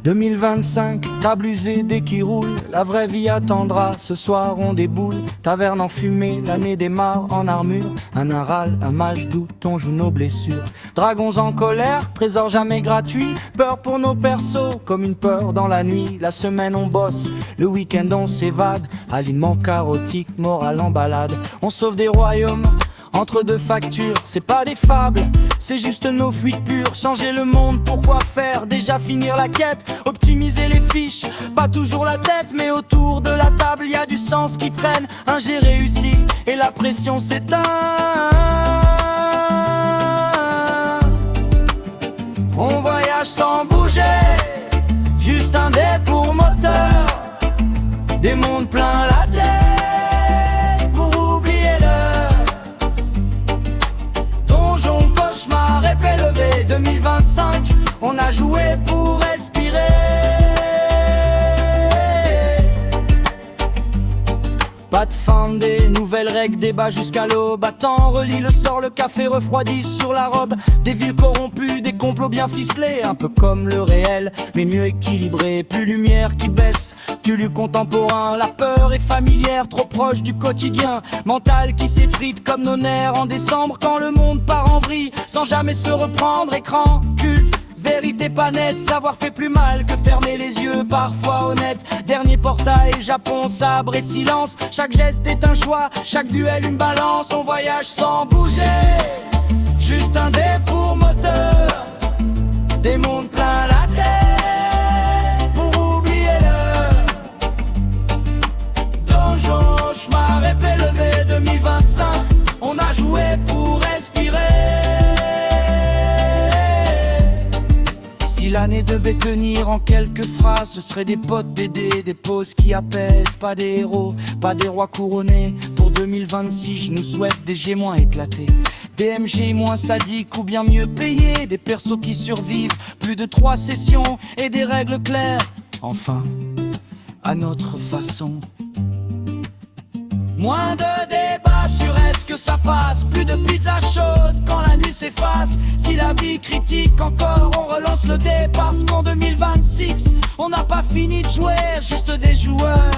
2025, table usée dès qu'il roule, la vraie vie attendra, ce soir on déboule. Taverne en fumée, l'année démarre en armure. Un aral, un match doute, on joue nos blessures. Dragons en colère, trésor jamais gratuit. Peur pour nos persos, comme une peur dans la nuit. La semaine on bosse, le week-end on s'évade. Alignement chaotique, morale en balade. On sauve des royaumes entre deux factures, c'est pas des fables, c'est juste nos fuites pures. Changer le monde, pourquoi faire? Déjà finir la quête, optimiser les fiches, pas toujours la tête, mais autour de la table y a du sens qui traîne. Un j'ai réussi et la pression s'éteint. On voyage sans bouger, juste un dé pour moteur, des mondes plein la tête. Cauchemar élevé 2025, on a joué pour respirer. Pas de fin des nouvelles règles, débat jusqu'à l'aube. Attends, relis le sort, le café refroidit sur la robe. Des villes corrompues, des complots bien ficelés. Un peu comme le réel, mais mieux équilibré. Plus lumière qui baisse, du contemporain. La peur est familière, trop proche du quotidien. Mental qui s'effrite comme nos nerfs en décembre. Quand le monde part en vrille, sans jamais se reprendre. Écran, culte, vérité pas nette. Savoir fait plus mal que fermer les yeux, parfois honnête. Dernier portail, Japon, sabre et silence. Chaque geste est un choix, chaque duel une balance. On voyage sans bouger, juste un dé pour moteur. Des mondes plein la tête, pour oublier l'heure. Donjon, cauchemar élevé 2025, on a joué pour respirer. Si l'année devait tenir en quelques phrases, ce serait des potes, des dés, des pauses qui apaisent. Pas des héros, pas des rois couronnés. Pour 2026, je nous souhaite des G moins éclatés, des MG moins sadiques ou bien mieux payés. Des persos qui survivent, plus de 3 sessions et des règles claires. Enfin, à notre façon. Moins de débats sur est-ce que ça passe. Plus de pizza chaude quand la nuit s'efface. Si la vie critique encore, on relance le dé. Parce qu'en 2026, on n'a pas fini de jouer, juste des joueurs.